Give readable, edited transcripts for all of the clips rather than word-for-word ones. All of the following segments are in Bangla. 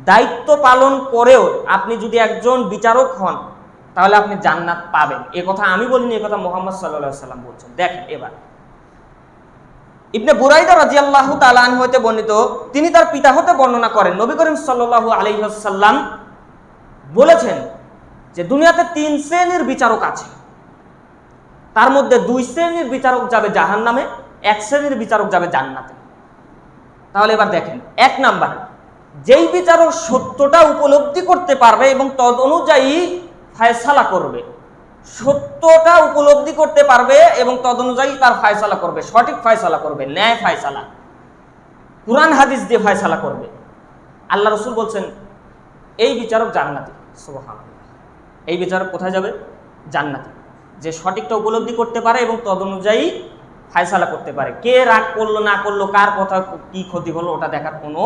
দায়িত্ব পালন করেও আপনি যদি একজন বিচারক হন তাহলে আপনি জান্নাত পাবেন। এ কথা আমি বলিনি, এ কথা মুহাম্মদ সাল্লাল্লাহু আলাইহি ওয়াসাল্লাম বলছেন। দেখেন এবার ইবনে বুরাইদা রাদিয়াল্লাহু তাআলা আনহু হতে বর্ণিত, তিনি তার পিতা হতে বর্ণনা করেন নবী করিম সাল্লাল্লাহু আলাইহি ওয়াসাল্লাম বলেছেন যে দুনিয়াতে 3 শ্রেণীর বিচারক আছে, তার মধ্যে 2 শ্রেণীর বিচারক যাবে জাহান্নামে, 1 শ্রেণীর বিচারক যাবে জান্নাতে। তাহলে এবার দেখেন, 1 নাম্বার, যেই বিচারক সত্যটা উপলব্ধি করতে পারবে এবং তদ অনুযায়ী ফয়সালা করবে, সত্যটা উপলব্ধি করতে পারবে এবং তদ অনুযায়ী তার ফয়সালা করবে, সঠিক ফয়সালা করবে, ন্যায় ফয়সালা, কুরআন হাদিস দিয়ে ফয়সালা করবে, আল্লাহ রাসূল বলছেন এই বিচারক জান্নাতি। সুবহানাল্লাহ, এই বিচারক কোথায় যাবে? জান্নাতি। যে সঠিকটা উপলব্ধি করতে পারে এবং তদ অনুযায়ী ফয়সালা করতে পারে। কে রাগ করলো না করলো, কার কথা কি ক্ষতি হলো, ওটা দেখার কোনো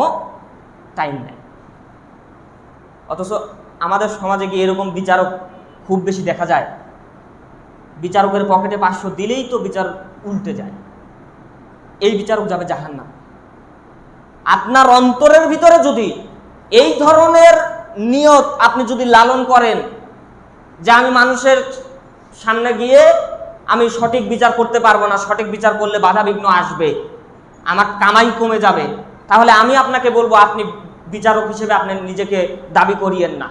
টাইম নেই। অথচ আমাদের সমাজে কি এরকম বিচারক খুব বেশি দেখা যায়? বিচারকের পকেটে 500 দিলেই তো বিচার উল্টে যায়। এই বিচারক যাবে জাহান্নাম। আপনার অন্তরের ভিতরে যদি এই ধরনের নিয়ত আপনি যদি লালন করেন যে আমি মানুষের সামনে গিয়ে আমি সঠিক বিচার করতে পারবো না, সঠিক বিচার করলে বাধা বিঘ্ন আসবে, আমার কামাই কমে যাবে, তাহলে আমি আপনাকে বলবো আপনি বিচারক হিসেবে আপনি নিজেকে দাবি করিয়েন না।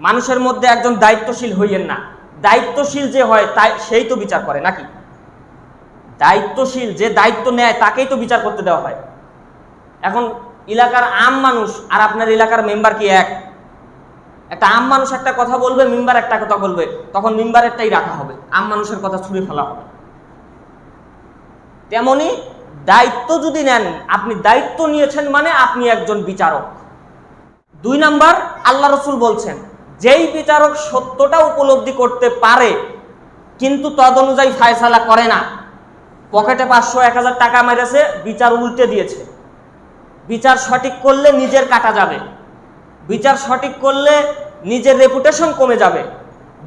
মানুষের মধ্যে একজন দায়িত্বশীল হইয়েন না। দায়িত্বশীল যে হয় তাই সেই তো বিচার করে নাকি? দায়িত্বশীল যে দায়িত্ব নেয় তাকেই তো বিচার করতে দেওয়া হয়। এখন এলাকার আম মানুষ আর আপনার এলাকার মেম্বার কি এক? একটা আম মানুষ একটা কথা বলবে, মেম্বার একটা কথা বলবে, তখন মেম্বারেরটাই রাখা হবে, আম মানুষের কথা ছুঁড়ে ফেলা হবে। তেমনি দায়িত্ব যদি নেন, আপনি দায়িত্ব নিয়েছেন মানে আপনি একজন বিচারক। 2 নাম্বার, আল্লাহ রাসূল বলছেন যেই বিচারক সত্যটা উপলব্ধি করতে পারে কিন্তু তদ অনুযায়ী ফয়সালা করে না, পকেটে 500-1000 টাকা মেরেছে, বিচার উল্টে দিয়েছে, বিচার সঠিক করলে নিজের কাটা যাবে, বিচার সঠিক করলে নিজের রেপুটেশন কমে যাবে,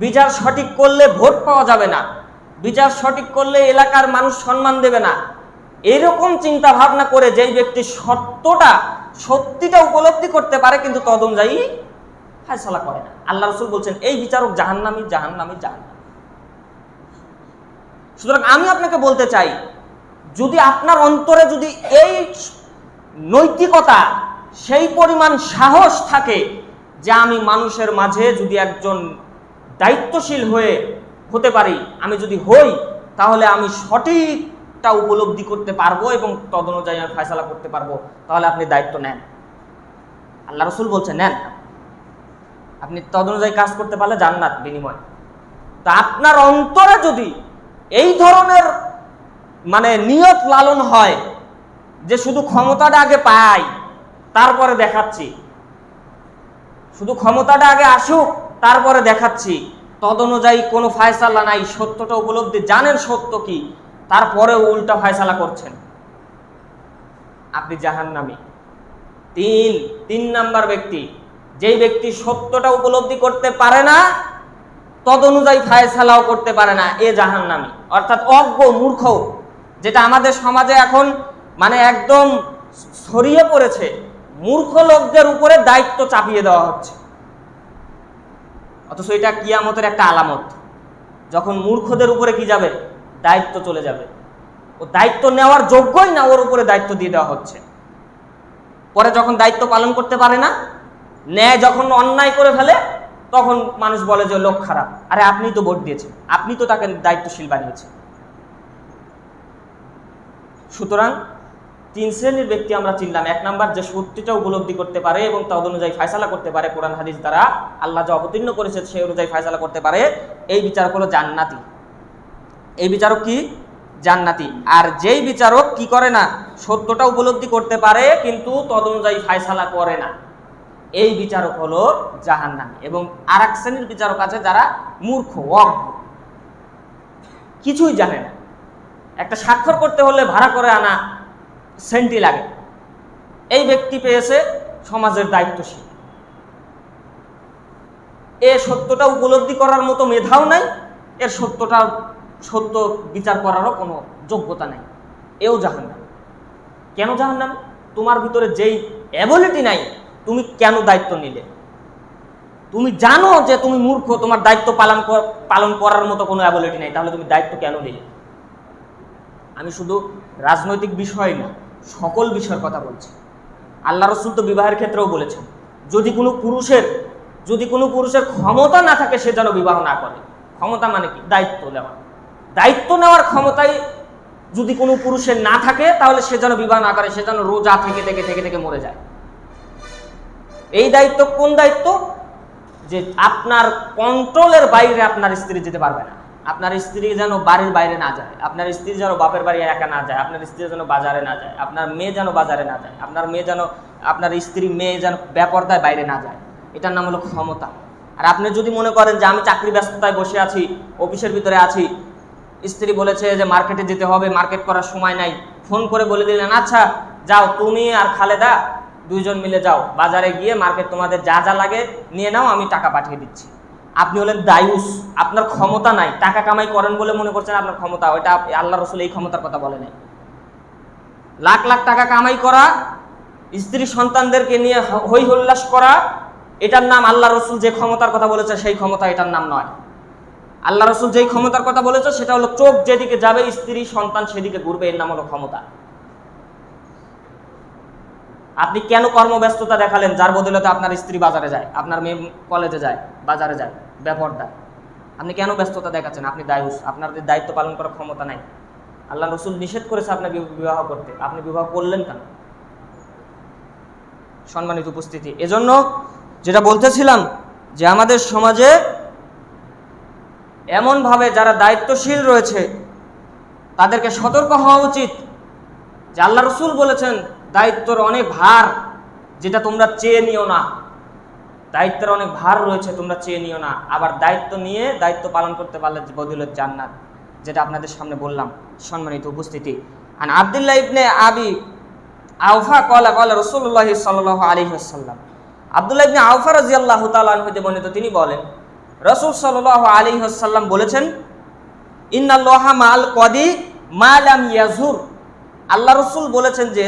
বিচার সঠিক করলে ভোট পাওয়া যাবে না, বিচার সঠিক করলে এলাকার মানুষ সম্মান দেবে না, এরকম চিন্তা ভাবনা করে যেই ব্যক্তি সত্যিটা উপলব্ধি করতে পারে কিন্তু তদ অনুযায়ী ফয়সালা করে না, আল্লাহ রাসূল বলছেন এই বিচারক জাহান্নামী, জাহান্নামী, জাহান্নামী। সুতরাং আমি আপনাকে বলতে চাই, যদি আপনার অন্তরে যদি এই নৈতিকতা, সেই পরিমাণ সাহস থাকে যে আমি মানুষের মাঝে যদি একজন দায়িত্বশীল হতে পারি, আমি যদি হই তাহলে আমি সঠিকটা উপলব্ধি করতে পারবো এবং তদ অনুযায়ী আমি ফয়সালা করতে পারবো, তাহলে আপনি দায়িত্ব নেন। আল্লাহ রাসূল বলছেন নেন, আপনি তদ অনুযায়ী কাজ করতে পারলে জান্নাত বিনিময়। তা আপনার অন্তরে যদি এই ধরনের নিয়ত লালন হয় যে শুধু ক্ষমতাটা আগে পাই তারপরে দেখাচ্ছি, শুধু ক্ষমতাটা আগে আসুক তারপরে দেখাচ্ছি, তদ অনুযায়ী কোনো ফয়সালা নাই, সত্যটা উপলব্ধি জানেন সত্য কি, তারপরেও উল্টা ফয়সালা করছেন, আপনি জাহান্নামী। 3 নাম্বার ব্যক্তি, যেই ব্যক্তি সত্যটা উপলব্ধি করতে পারে না, তদ অনুযায়ী ফয়সালাও করতে পারে না, এ জাহান্নামী। অর্থাৎ অজ্ঞ, মূর্খ, যেটা আমাদের সমাজে এখন একদম ছড়িয়ে পড়েছে, মূর্খ লোকদের উপরে দায়িত্ব চাপিয়ে দেওয়া হচ্ছে। অথচ এটা কিয়ামতের একটা আলামত, যখন মূর্খদের উপরে কি যাবে? দায়িত্ব চলে যাবে। ও দায়িত্ব নেওয়ার যোগ্যই না, ওর উপরে দায়িত্ব দিয়ে দেওয়া হচ্ছে। পরে যখন দায়িত্ব পালন করতে পারে না, ন্যায় যখন অন্যায় করে ফেলে, তখন মানুষ বলে যে লোক খারাপ। আরে আপনি তো ভোট দিয়েছেন, আপনি তো তাকে দায়িত্বশীল বানিয়েছেন। সুতরাং 3 শ্রেণীর ব্যক্তি আমরা চিনলাম। 1 নাম্বার, যে সত্যিটা উপলব্ধি করতে পারে এবং তদ অনুযায়ী ফয়সালা করতে পারে, কোরআন হাদিস দ্বারা আল্লাহ যা অবতীর্ণ করেছে সেই অনুযায়ী ফয়সালা করতে পারে, এই বিচারক হলো জান্নাতি। এই বিচারক কি? জান্নাতি। আর যেই বিচারক কি করে না, সত্যটা উপলব্ধি করতে পারে কিন্তু তদ অনুযায়ী ফয়সালা করে না, এই বিচারক হলো জাহান্নামী। এবং আরেক শ্রেণীর বিচারক আছে যারা মূর্খ, অজ্ঞ, কিছুই জানে না। একটা স্বাক্ষর করতে হলে ভাড়া করে আনা সেন্টি লাগে, এই ব্যক্তি পেয়েছে সমাজের দায়িত্বশীল, এ সত্যটা উপলব্ধি করার মতো মেধাও নাই, এর সত্য বিচার করারও কোনো যোগ্যতা নেই, এও জাহান্নামী। কেন জাহান্নামী? তোমার ভিতরে যেই অ্যাবিলিটি নাই, তুমি কেন দায়িত্ব নিলে? তুমি জানো যে তুমি মূর্খ, তোমার দায়িত্ব পালন করার মতো কোনো অ্যাবিলিটি নেই, তাহলে তুমি দায়িত্ব কেন নিলে? আমি শুধু রাজনৈতিক বিষয় না, সকল বিষয়ের কথা বলছি। আল্লাহ রসুল তো বিবাহের ক্ষেত্রেও বলেছেন, যদি কোনো পুরুষের ক্ষমতা না থাকে সে যেন বিবাহ না করে। ক্ষমতা মানে কি? দায়িত্ব নেওয়া। দায়িত্ব নেওয়ার ক্ষমতাই যদি কোনো পুরুষের না থাকে তাহলে সে যেন বিবাহ না করে, সে যেন রোজা থেকে থেকে থেকে থেকে মরে যায়। এই দায়িত্ব কোন দায়িত্ব? যে আপনার কন্ট্রোলের বাইরে আপনার স্ত্রী যেতে পারবে না। আপনার স্ত্রী যেন বাড়ির বাইরে না যায়, আপনার স্ত্রী যেন বাপের বাড়ি একা না যায়, আপনার স্ত্রী যেন বাজারে না যায়, আপনার মেয়ে যেন বাজারে না যায়, আপনার স্ত্রী মেয়ে যেন বেপরদায় বাইরে না যায়। এটার নাম হলো ক্ষমতা। আর আপনি যদি মনে করেন যে আমি চাকরি ব্যস্ততায় বসে আছি, অফিসের ভিতরে আছি, স্ত্রী বলেছে যে মার্কেটে যেতে হবে, মার্কেট করার সময় নাই, ফোন করে বলে দিলেন আচ্ছা যাও তুমি আর খালেদা দুইজন মিলে যাও, বাজারে গিয়ে মার্কেট তোমাদের যা যা লাগে নিয়ে নাও, আমি টাকা পাঠিয়ে দিচ্ছি। আপনি হলেন দায়ুস, আপনার ক্ষমতা নাই, টাকা কামাই করেন বলে মনে করছেন আপনার ক্ষমতা। ওইটা আল্লাহ রসুল এই ক্ষমতার কথা বলে নাই। লাখ লাখ টাকা কামাই করা, স্ত্রী সন্তানদেরকে নিয়ে হই হল্লাস করা, এটার নাম আল্লাহ রসুল যে ক্ষমতার কথা বলেছে সেই ক্ষমতা, এটার নাম নয়। আল্লাহ রসুল যেই ক্ষমতার কথা বলেছে সেটা হলো চোখ যেদিকে যাবে স্ত্রী সন্তান সেদিকে ঘুরবে, এর নাম হলো ক্ষমতা। আপনি কেন কর্মব্যস্ততা দেখালেন যার বদলে আপনার স্ত্রী বাজারে যায়, আপনার মেয়ে কলেজে যায়, বাজারে যায়, বেপরদা? আপনি কেন ব্যস্ততা দেখাচ্ছেন? আপনি দায়ুস, আপনার দায়িত্ব পালন করার ক্ষমতা নাই। আল্লাহ রসুল নিষেধ করেছে আপনাকে বিবাহ করতে, আপনি বিবাহ করলেন কেন? সম্মানিত উপস্থিতি, এজন্য যেটা বলতেছিলাম যে আমাদের সমাজে এমনভাবে যারা দায়িত্বশীল রয়েছে তাদেরকে সতর্ক হওয়া উচিত যে আল্লাহ রসুল বলেছেন দায়িত্বের অনেক ভার, যেটা তোমরা চেয়ে নিও না। দায়িত্বের অনেক ভার রয়েছে, তোমরা চেয়ে নিও না। আবার দায়িত্ব নিয়ে দায়িত্ব পালন করতে পারলে বদিলত জান্নাত, যেটা আপনাদের সামনে বললাম। সম্মানিত উপস্থিতি, আন আব্দুল্লাহ ইবনে আবি আওফা ক্বালা ক্বালা রাসূলুল্লাহ সাল্লাল্লাহু আলাইহি ওয়াসাল্লাম, আব্দুল্লাহ ইবনে আওফা রাদিয়াল্লাহু তাআলা আনহু হতে বর্ণিত, তিনি বলেন রাসূল সাল্লাল্লাহু আলাইহি ওয়াসাল্লাম বলেছেন, ইন্নাল্লাহা মাআল কদি মা লাম ইয়াজুর। আল্লাহ রসুল বলেছেন যে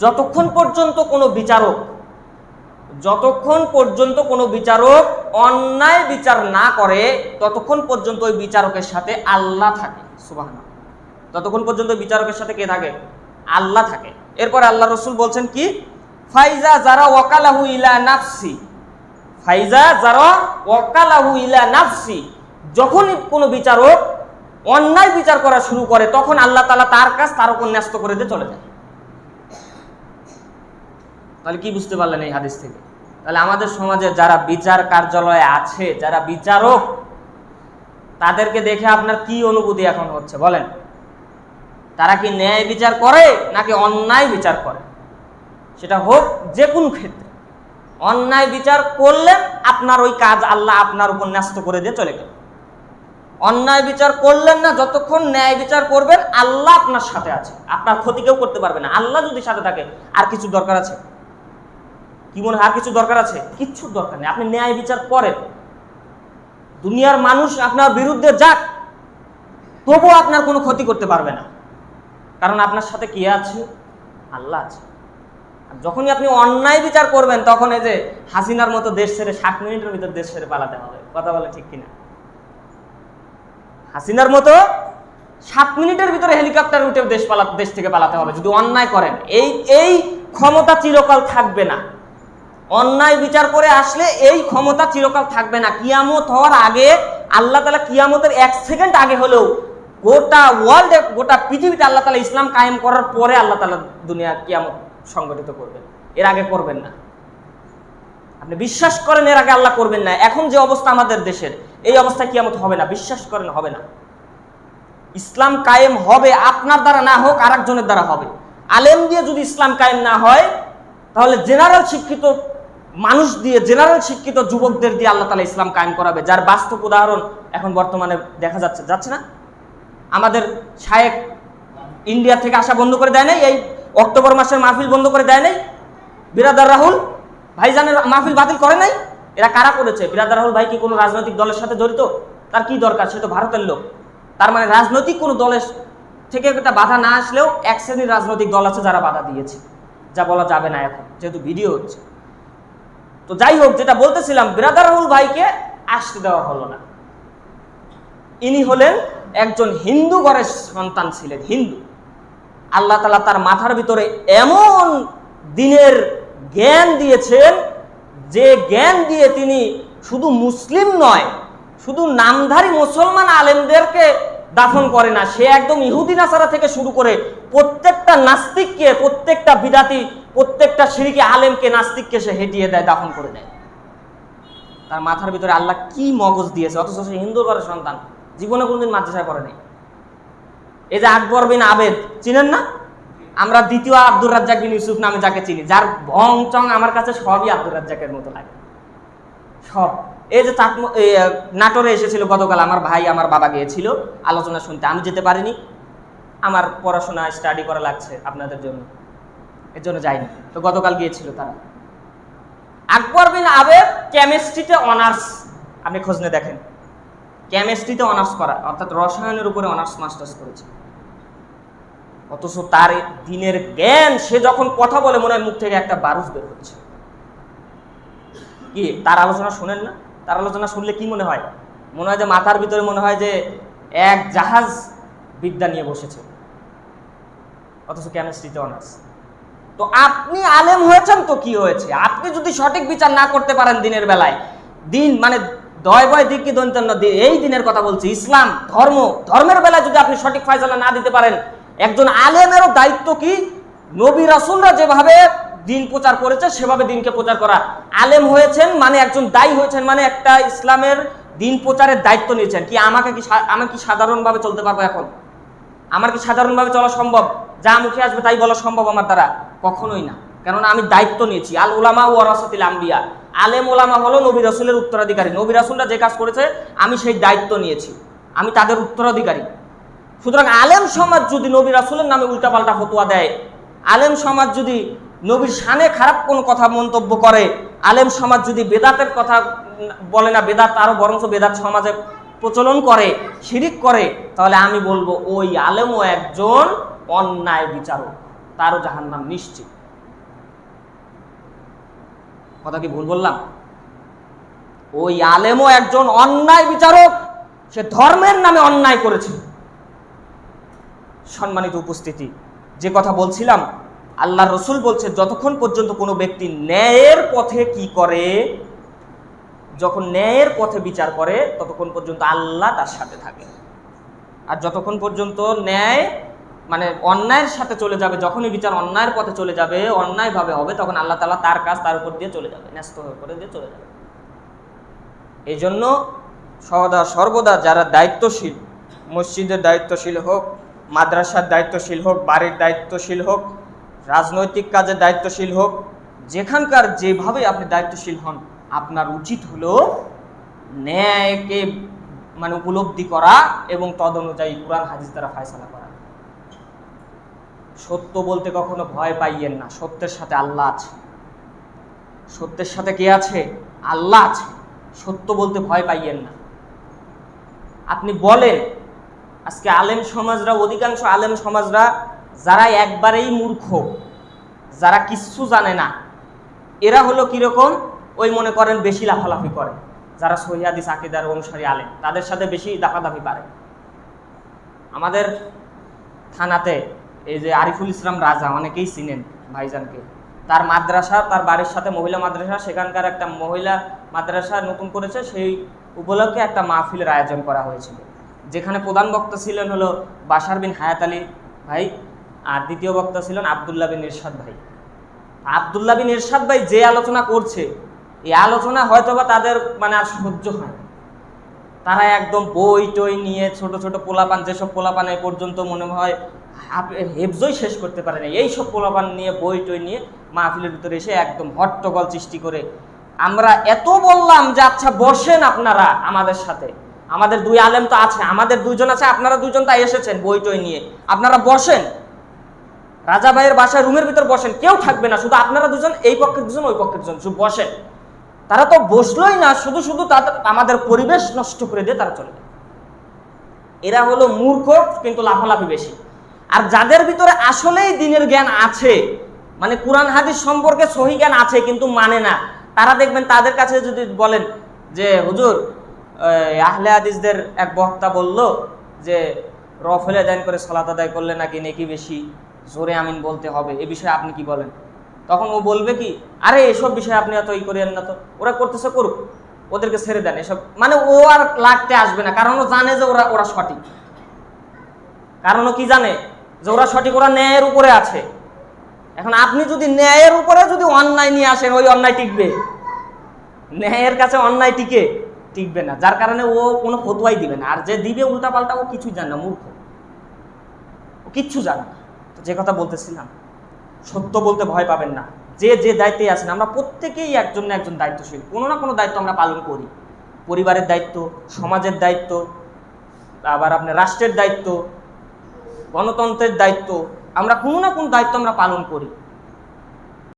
যতক্ষণ পর্যন্ত কোনো বিচারক অন্যায় বিচার না করে ততক্ষণ পর্যন্ত ওই বিচারকের সাথে আল্লাহ থাকে। সুবহানাল্লাহ। ততক্ষণ পর্যন্ত বিচারকের সাথে কে থাকে? আল্লাহ থাকে। এরপর আল্লাহ রসুল বলছেন কি? ফাইজা যারা ওয়াকালাহু ইলা নাফসি, ফাইজা যারা ওয়াকালাহু ইলা নাফসি, যখন কোনো বিচারক অন্যায় বিচার করা শুরু করে তখন আল্লাহ তাআলা তার কাজ তার উপর ন্যস্ত করে দিয়ে চলে যায়। তাহলে কি বুঝতে পারলেন এই হাদিস থেকে? তাহলে আমাদের সমাজে যারা বিচার কার্যালয়ে আছে, যারা বিচারক, তাদেরকে দেখে আপনার কি অনুভূতি এখন হচ্ছে বলেন? তারা কি ন্যায় বিচার করে নাকি অন্যায় বিচার করে? সেটা হোক যে কোন ক্ষেত্রে, অন্যায় বিচার করলেন আপনার ওই কাজ আল্লাহ আপনার উপর ন্যস্ত করে দিয়ে চলে গেল। অন্যায় বিচার করলেন না, যতক্ষণ ন্যায় বিচার করবেন আল্লাহ আপনার সাথে আছে, আপনার ক্ষতি কেউ করতে পারবে না। আল্লাহ যদি সাথে থাকে আর কিছু দরকার আছে? কি মনে হয় আর কিছু দরকার আছে? কিচ্ছু দরকার নেই। আপনি ন্যায় বিচার করেন, দুনিয়ার মানুষ আপনার বিরুদ্ধে যাক, তবুও আপনার কোনো ক্ষতি করতে পারবে না, কারণ আপনার সাথে কে আছে? আল্লাহ আছে। আর যখনই আপনি অন্যায় বিচার করবেন তখন এই যে হাসিনার মতো দেশ ছেড়ে 60 মিনিটের ভিতর দেশ ছেড়ে পালাতে হবে। কথা বলে ঠিক কিনা? হাসিনার মতো 7 মিনিটের ভিতরে হেলিকপ্টার উঠে দেশ থেকে পালাতে হবে যদি অন্যায় করেন। এই ক্ষমতা চিরকাল থাকবে না। অন্যায় বিচার করে আসলে এই ক্ষমতা চিরকাল থাকবে না। কিয়ামত হওয়ার আগে আল্লাহ তাআলা, কিয়ামতের 1 সেকেন্ড আগে হলেও গোটা ওয়ার্ল্ডে, গোটা পৃথিবীতে আল্লাহ তাআলা ইসলাম কায়েম করার পরে আল্লাহ তাআলা দুনিয়া কিয়ামত সংগঠিত করবেন, এর আগে করবেন না। আপনি বিশ্বাস করেন এর আগে আল্লাহ করবেন না। এখন যে অবস্থা আমাদের দেশের, এই অবস্থায় কিয়ামত হবে না, বিশ্বাস করেন হবে না। ইসলাম কায়েম হবে, আপনার দ্বারা না হোক আরেকজনের দ্বারা হবে। আলেম দিয়ে যদি ইসলাম কায়েম না হয় তাহলে জেনারেল শিক্ষিত মানুষ দিয়ে, জেনারেল শিক্ষিত যুবকদের দিয়ে আল্লাহ তাআলা ইসলাম কায়েম করাবে, যার বাস্তব উদাহরণ এখন বর্তমানে দেখা যাচ্ছে না? আমাদের শায়েখ ইন্ডিয়া থেকে আসা বন্ধ করে দেয় নাই, এই অক্টোবর মাসের মাহফিল বন্ধ করে দেয় নাই, বিরাদার রাহুল ভাইজানের মাহফিল বাতিল করে নাই। এরা কারা করেছে? বিরাদার রাহুল ভাই কি কোনো রাজনৈতিক দলের সাথে জড়িত? তার কি দরকার? সে তো ভারতের লোক। তার মানে রাজনৈতিক কোনো দলের থেকে একটা বাধা না আসলেও এক শ্রেণীর রাজনৈতিক দল আছে যারা বাধা দিয়েছে, যা বলা যাবে না এখন যেহেতু ভিডিও হচ্ছে। তো যাই হোক, যেটা বলতেছিলাম, ব্রাদারহুল ভাইকে আসতে দেওয়া হলো না। ইনি হলেন একজন হিন্দু ঘরের সন্তান ছিলেন, হিন্দু। আল্লাহ তাআলা তার মাথার ভিতরে এমন দ্বীনের জ্ঞান দিয়েছেন, যে জ্ঞান দিয়ে তিনি শুধু মুসলিম নয়, শুধু নামধারী মুসলমান আলেমদেরকে দাফন করে না, সে একদম ইহুদি নাসারা থেকে শুরু করে প্রত্যেকটা নাস্তিককে, প্রত্যেকটা বিদাতি, প্রত্যেকটা শিরকি আলেমকে, নাস্তিককে সে হেঁটিয়ে দেয়, দাফন করে দেয়। তার মাথার ভিতরে আল্লাহ কি মগজ দিয়েছে, অথচ সে হিন্দু ঘরের সন্তান, জীবনে কোনোদিন মাদ্রাসায় পড়ে নাই। এই যে আকবর বিন আবেদ চিনেন না? আমরা দ্বিতীয় আব্দুর রাজ্জাক বিন ইউসুফ নামে যাকে চিনি, যার ভং চং আমার কাছে সবই আব্দুর রাজ্জাকের মতো লাগে, সব। এই যে নাটোরে এসেছিল গতকাল, আমার ভাই আমার বাবা গিয়েছিল আলোচনা শুনতে, আমি যেতে পারিনি, আমার পড়াশোনা স্টাডি করা লাগছে আপনাদের জন্য, এর জন্য যাইনি। তো গতকাল গিয়েছিল তারা। আকবর বিন আবেদ কেমিস্ট্রিতে অনার্স, আপনি খোঁজ নিয়ে দেখেন, কেমিস্ট্রিতে অনার্স করা, অর্থাৎ রসায়নের উপরে অনার্স মাস্টার্স করেছে। অথচ তার দ্বীনের জ্ঞান, সে যখন কথা বলে মনে হয় মুখ থেকে একটা বারুদ বের হচ্ছে। কি তার আলোচনা শোনেন না? তার আলোচনা শুনলে কি মনে হয়? মনে হয় যে মাথার ভিতরে মনে হয় যে এক জাহাজ বিদ্যা নিয়ে বসেছে, অথচ কেমিস্ট্রিতে অনার্স। তো আপনি আলেম হয়েছেন তো কি হয়েছে? আপনি যদি সঠিক বিচার না করতে পারেন দিনের বেলায়, দিন মানে দয় বয় দিক কি দন্তন্য, এই দিনের কথা বলছি, ইসলাম ধর্মের বেলায় যদি আপনি সঠিক ফয়সালা না দিতে পারেন, একজন আলেমেরও দায়িত্ব কি? নবী রাসূলরা যেভাবে দিন প্রচার করেছে সেভাবে দিনকে প্রচার করা। আলেম হয়েছেন মানে একজন দায়ী হয়েছেন, মানে একটা ইসলামের দিন প্রচারের দায়িত্ব নিয়েছেন। কি আমি কি সাধারণভাবে চলতে পারবো? এখন আমার কি সাধারণভাবে চলা সম্ভব? যা মুখে আসবে তাই বলা সম্ভব আমার দ্বারা? কখনোই না, কেননা আমি দায়িত্ব নিয়েছি। আল উলামা ওয়ারাসাতুল আম্বিয়া, আলেম ওলামা হলো নবী রাসূলের উত্তরাধিকারী। নবী রাসূলরা যে কাজ করেছে আমি সেই দায়িত্ব নিয়েছি, আমি তাদের উত্তরাধিকারী। সুতরাং আলেম সমাজ যদি নবী রাসূলের নামে উল্টাপাল্টা ফতোয়া দেয়, আলেম সমাজ যদি নবীর শানে খারাপ কোনো কথা মন্তব্য করে, আলেম সমাজ যদি বেদাতের কথা বলে না, বেদাত আরো বরঞ্চ বেদাত সমাজে প্রচলন করে, শিরিক করে, তাহলে আমি বলবো ওই আলেমও একজন অন্যায় বিচারক, তারও জাহান্নাম নিশ্চিত। কথা কি ভুল বললাম? ওই আলেমও একজন অন্যায় বিচারক, সে ধর্মের নামে অন্যায় করেছে। সম্মানিত উপস্থিতি, যে কথা বলছিলাম, আল্লাহ রসুল বলছে যতক্ষণ পর্যন্ত কোনো ব্যক্তি ন্যায়ের পথে কি করে, যখন ন্যায়ের পথে বিচার করে ততক্ষণ পর্যন্ত আল্লাহ তার সাথে থাকে। আর যতক্ষণ পর্যন্ত ন্যায় মানে অন্যায়ের সাথে চলে যাবে, যখনই বিচার অন্যায়ের পথে চলে যাবে, অন্যায়ভাবে হবে, তখন আল্লাহ তাআলা তার কাজ তার উপর দিয়ে চলে যাবে, ন্যস্ত করে দিয়ে চলে যাবে। এই জন্য সর্বদা যারা দায়িত্বশীল, মসজিদের দায়িত্বশীল হোক, মাদ্রাসার দায়িত্বশীল হোক, বাড়ির দায়িত্বশীল হোক, রাজনৈতিক কাজের দায়িত্বশীল হোক, যেখানকার যেভাবে আপনি দায়িত্বশীল হন, আপনার উচিত হলো ন্যায়কে মানে উপলব্ধি করা এবং তদ অনুযায়ী কুরআন হাদিস দ্বারা ফয়সালা করা। সত্য বলতে কখনো ভয় পাইয়েন না, সত্যের সাথে আল্লাহ আছে। সত্যের সাথে কে আছে? আল্লাহ আছে। সত্য বলতে ভয় পাইয়েন না। আপনি বলেন, আজকে আলেম সমাজরা, অধিকাংশ আলেম সমাজরা যারা একবারেই মূর্খ, যারা কিচ্ছু জানে না, এরা হলো কিরকম, ওই মনে করেন বেশি লাফালাফি করে। যারা সহিহ হাদিস আকীদার অনুসারী আলেম, তাদের সাথে বেশি দাফাদাফি পারে। আমাদের থানাতে এই যে আরিফুল ইসলাম রাজা, অনেকেই চিনেন ভাইজানকে, তার মাদ্রাসা, তার বাড়ির সাথে মহিলা মাদ্রাসা, সেখানকার একটা মহিলা মাদ্রাসা নতুন করেছে, সেই উপলক্ষে একটা মাহফিলের আয়োজন করা হয়েছিল, যেখানে প্রধান বক্তা ছিলেন হলো বাশার বিন হায়াত আলী ভাই, আর দ্বিতীয় বক্তা ছিলেন আবদুল্লাহ বিন ইরশাদ ভাই। আবদুল্লাহ বিন ইরশাদ ভাই যে আলোচনা করছে, এই আলোচনা হয়তোবা তাদের মানে আর সহ্য হয়। তারা একদম বই টই নিয়ে, ছোট ছোট পোলাপান, যেসব পোলাপান এই পর্যন্ত মনে হয় হেফজই শেষ করতে পারে না, এইসব পোলাপান নিয়ে, বই টই নিয়ে মাহফিলের ভিতরে এসে একদম হট্টগোল সৃষ্টি করে। আমরা এত বললাম যে আচ্ছা বসেন আপনারা আমাদের সাথে, আমাদের দুই আলেম তো আছে, আমাদের দুইজন আছে, আপনারা দুইজন তাই এসেছেন বই টই নিয়ে, আপনারা বসেন, রাজা ভাইয়ের বাসায় রুমের ভিতর বসেন, কেউ থাকবে না, শুধু আপনারা দুজন, এই পক্ষের দুজন ওই পক্ষের দুজন, শুধু বসেন। তারা তো বসলোই না, শুধু শুধু তাদের আমাদের পরিবেশ নষ্ট করে দিয়ে তারা চলে যায়। এরা হলো মূর্খ, কিন্তু লাফালাফি বেশি। আর যাদের ভিতরে আসলেই দ্বীনের জ্ঞান আছে, মানে কুরআন হাদিস সম্পর্কে সহি জ্ঞান আছে কিন্তু মানে না, তারা দেখবেন তাদের কাছে যদি বলেন যে হুজুর আহলে হাদিসদের এক বক্তা বলল যে রফলে দান করে সালাত আদায় করলে নাকি নেকি বেশি, জোরে আমিন বলতে হবে, এ বিষয়ে আপনি কি বলেন? তখন ও বলবে কি, আরে এসব বিষয়ে আপনি এত করেন না, তো ওরা করতেছে করুক, ওদেরকে ছেড়ে দেন এসব। মানে ও আর লাগতে আসবে না, কারণ ও জানে যে ওরা সঠিক। কারণ ও কি জানে যে ওরা সঠিক, ওরা ন্যায়ের উপরে আছে। এখন আপনি যদি ন্যায়ের উপরে যদি অন্যায় নিয়ে আসেন, ওই অন্যায় টিকবে? ন্যায়ের কাছে অন্যায় টিকবে না, যার কারণে ও কোনো ফতোয়াই দিবে না। আর যে দিবে উল্টা পাল্টা, ও কিছুই জানে না, মূর্খ, ও কিচ্ছু জানে না। তো যে কথা বলতেছিলাম, সত্য বলতে ভয় পাবেন না। যে যে দায়িত্বে আছেন, আমরা প্রত্যেকেই একজন না একজন দায়িত্বশীল, কোনো না কোনো দায়িত্ব আমরা পালন করি। পরিবারের দায়িত্ব, সমাজের দায়িত্ব, আবার আপনার রাষ্ট্রের দায়িত্ব, গণতন্ত্রের দায়িত্ব, আমরা কোনো না কোনো দায়িত্ব আমরা পালন করি।